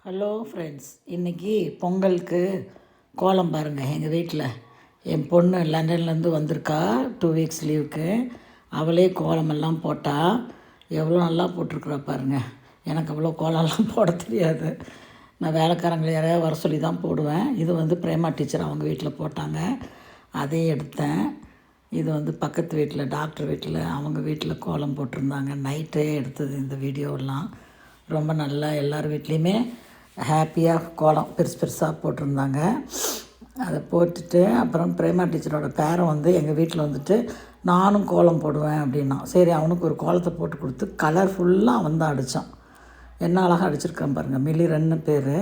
Hello friends, இன்றைக்கி பொங்கலுக்கு கோலம் பாருங்கள். எங்கள் வீட்டில் என் பொண்ணு லண்டன்லேருந்து வந்திருக்கா 2 வீக்ஸ் லீவுக்கு. அவளே கோலமெல்லாம் போட்டால் எவ்வளோ நல்லா போட்டிருக்குறா பாருங்கள். எனக்கு அவ்வளோ கோலம்லாம் போட தெரியாது. நான் வேலைக்காரங்களை யாரையாவது வர சொல்லி தான் போடுவேன். இது வந்து பிரேமா டீச்சர் அவங்க வீட்டில் போட்டாங்க, அதையும் எடுத்தேன். இது பக்கத்து வீட்டில் டாக்டர் வீட்டில் அவங்க வீட்டில் கோலம் போட்டிருந்தாங்க. நைட்டே எடுத்தது இந்த வீடியோவெல்லாம். ரொம்ப நல்லா எல்லார் வீட்லேயுமே ஹாப்பியாக கோலம் பெருசு பெருசாக போட்டிருந்தாங்க. அதை போட்டுட்டு அப்புறம் பிரேமா டீச்சரோட பேரன் எங்கள் வீட்டில் நானும் கோலம் போடுவேன் அப்படின்னா, சரி அவனுக்கு ஒரு கோலத்தை போட்டு கொடுத்து கலர் ஃபுல்லாக அவன் தான் அடித்தான். என்ன அழகாக அடிச்சிருக்கான் பாருங்கள். மிளிரன்னு பேர்,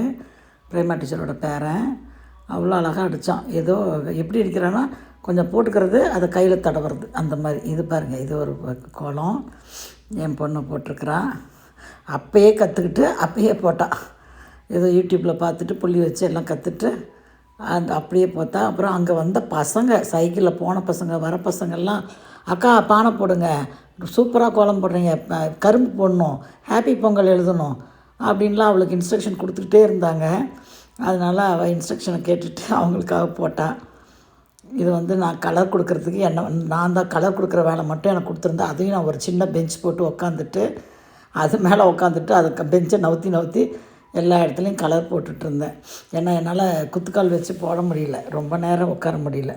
பிரேமா டீச்சரோட பேரன். அவ்வளோ அழகாக அடித்தான். ஏதோ எப்படி அடிக்கிறான்னா, கொஞ்சம் போட்டுக்கிறது அதை கையில் தடவுறது அந்த மாதிரி. இது பாருங்கள், இது ஒரு கோலம் என் பொண்ணு போட்டிருக்குறான். அப்பயே கற்றுக்கிட்டு அப்பயே போட்டான். ஏதோ யூடியூப்பில் பார்த்துட்டு புள்ளி வச்சு எல்லாம் கற்றுட்டு அப்படியே பார்த்தா. அப்புறம் அங்கே வந்த பசங்க, சைக்கிளில் போன பசங்க வர பசங்கள்லாம், அக்கா பானை போடுங்க, சூப்பராக கோலம் போடுறீங்க, கரும்பு போடணும், ஹாப்பி பொங்கல் எழுதணும் அப்படின்லாம் அவளுக்கு இன்ஸ்ட்ரக்ஷன் கொடுத்துக்கிட்டே இருந்தாங்க. அதனால் அவள் இன்ஸ்ட்ரக்ஷனை கேட்டுட்டு அவங்களுக்காக போட்டாள். இது நான் கலர் கொடுக்குறதுக்கு நான் தான் கலர் கொடுக்குற வேலை மட்டும் எனக்கு கொடுத்துருந்தேன். அதையும் நான் ஒரு சின்ன பெஞ்ச் போட்டு உக்காந்துட்டு அது மேலே உக்காந்துட்டு அதை பெஞ்சை நவுத்தி எல்லா இடத்துலையும் கலர் போட்டுட்ருந்தேன். ஏன்னா என்னால் குத்துக்கால் வச்சு போட முடியல, ரொம்ப நேரம் உட்கார முடியல.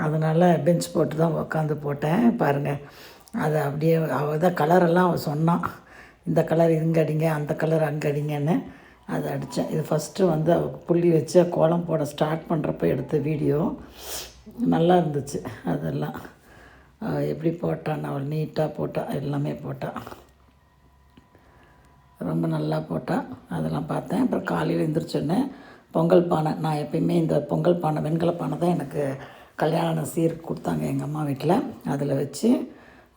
அதனால் பெஞ்ச் போட்டு தான் உட்காந்து போட்டேன். பாருங்கள், அதை அப்படியே அவள் தான் கலரெல்லாம் அவள் சொன்னான். இந்த கலர் இங்கே அடிங்க, அந்த கலர் அங்கே அடிங்கன்னு அதை அடித்தேன். இது ஃபஸ்ட்டு அவள் புள்ளி வச்சு கோலம் போட ஸ்டார்ட் பண்ணுறப்ப எடுத்த வீடியோ. நல்லா இருந்துச்சு. அதெல்லாம் எப்படி போட்டான், அவள் நீட்டாக போட்டாள், எல்லாமே போட்டாள், ரொம்ப நல்லா போட்டால். அதெல்லாம் பார்த்தேன். அப்புறம் காலையில் எழுந்திரிச்சோன்னே பொங்கல் பானை, நான் எப்பயுமே இந்த பொங்கல் பானை வெண்கல பானை தான் எனக்கு கல்யாண சீர் கொடுத்தாங்க எங்கள் அம்மா வீட்டில். அதில் வச்சு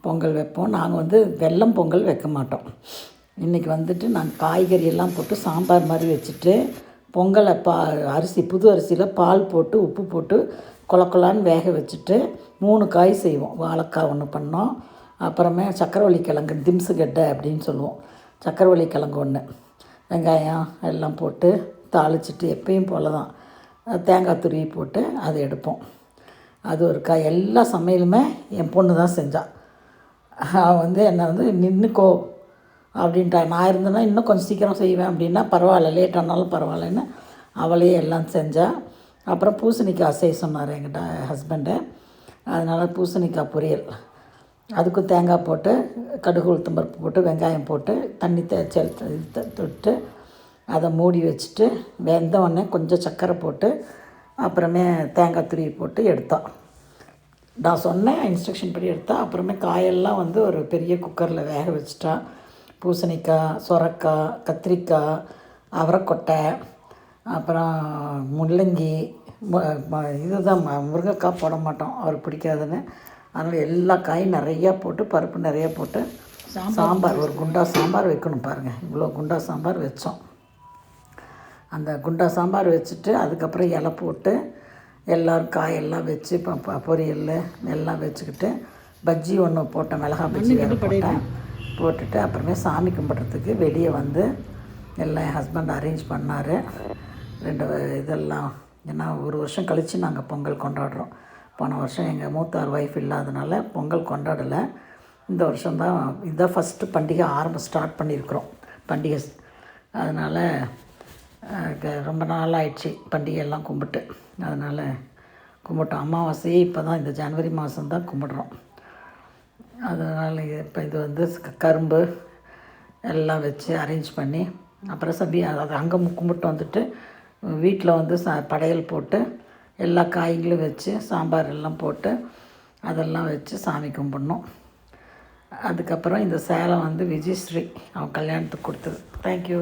பொங்கல் வைப்போம். நாங்கள் வெல்லம் பொங்கல் வைக்க மாட்டோம். இன்றைக்கி நாங்கள் காய்கறியெல்லாம் போட்டு சாம்பார் மாதிரி வச்சுட்டு பொங்கலை அரிசி புது அரிசியில் பால் போட்டு உப்பு போட்டு கொலன்னு வேக வச்சுட்டு 3 காய் செய்வோம். வாழைக்காய் ஒன்று பண்ணோம், அப்புறமே சக்கரவள்ளி கிழங்கு திம்ஸுகெட்டை அப்படின்னு சொல்லுவோம், சக்கரவள்ளி கிழங்கு ஒன்று, வெங்காயம் எல்லாம் போட்டு தாளிச்சிட்டு எப்பயும் போல் தான் தேங்காய் துருவி போட்டு அதை எடுப்போம். அது ஒரு காய். எல்லா சமையலுமே என் பொண்ணு தான் செஞ்சாள். அவள் என்னை நின்றுக்கோ அப்படின்ட்டா. நான் இருந்தேன்னா இன்னும் கொஞ்சம் சீக்கிரம் செய்வேன் அப்படின்னா பரவாயில்ல, லேட் ஆனாலும் பரவாயில்லன்னு அவளையே எல்லாம் செஞ்சாள். அப்புறம் பூசணிக்காய் செய்ய சொன்னார் எங்கிட்ட ஹஸ்பண்டு. அதனால் பூசணிக்காய் பொரியல், அதுக்கும் தேங்காய் போட்டு கடுகு உளுத்தம்பருப்பு போட்டு வெங்காயம் போட்டு தண்ணி தொட்டு அதை மூடி வச்சுட்டு வெந்த உடனே கொஞ்சம் சர்க்கரை போட்டு அப்புறமே தேங்காய் துருவி போட்டு எடுத்தோம். நான் சொன்னேன் இன்ஸ்ட்ரக்ஷன் படி எடுத்தா. அப்புறமே காயெல்லாம் ஒரு பெரிய குக்கரில் வேக வச்சுட்டா. பூசணிக்காய், சொரக்காய், கத்திரிக்காய், அவரைக்கொட்டை, அப்புறம் முள்ளங்கி, இதுதான் முருங்கைக்காய் போட மாட்டோம், அவருக்கு பிடிக்காதுன்னு. அதனால் எல்லா காயும் நிறையா போட்டு பருப்பு நிறையா போட்டு சாம்பார், ஒரு குண்டா சாம்பார் வைக்கணும் பாருங்கள். இவ்வளோ குண்டா சாம்பார் வச்சோம். அந்த குண்டா சாம்பார் வச்சுட்டு அதுக்கப்புறம் இலை போட்டு எல்லோரும் காயெல்லாம் வச்சு பொரியல் எல்லாம் வச்சுக்கிட்டு பஜ்ஜி ஒன்று போட்டேன், மிளகா பஜ்ஜி போட்டேன். போட்டுட்டு அப்புறமே சாமி கும்பிட்றதுக்கு வெளியே எல்லாம் என் ஹஸ்பண்ட் அரேஞ்ச் பண்ணார். 2 இதெல்லாம். ஏன்னா ஒரு வருஷம் கழித்து நாங்கள் பொங்கல் கொண்டாடுறோம். போன வருஷம் எங்கள் மூத்தார் ஒய்ஃப் இல்லாதனால பொங்கல் கொண்டாடலை. இந்த வருஷம்தான் இதுதான் ஃபஸ்ட்டு பண்டிகை ஸ்டார்ட் பண்ணியிருக்கிறோம் பண்டிகை. அதனால் ரொம்ப நாள் ஆயிடுச்சு பண்டிகையெல்லாம் கும்பிட்டு. அதனால் கும்பிட்டோம். அமாவாசையே இப்போ தான் இந்த ஜனவரி மாதம்தான் கும்பிட்றோம். அதனால் இப்போ இது கரும்பு எல்லாம் வச்சு அரேஞ்ச் பண்ணி அப்புறம் அதை அங்கே கும்பிட்டு வீட்டில் படையல் போட்டு எல்லா காய்களும் வச்சு சாம்பார் எல்லாம் போட்டு அதெல்லாம் வச்சு சாமி கும்பிட்ணும். அதுக்கப்புறம் இந்த சேலை விஜயஸ்ரீ அவன் கல்யாணத்துக்கு கொடுத்தது. தேங்க்யூ.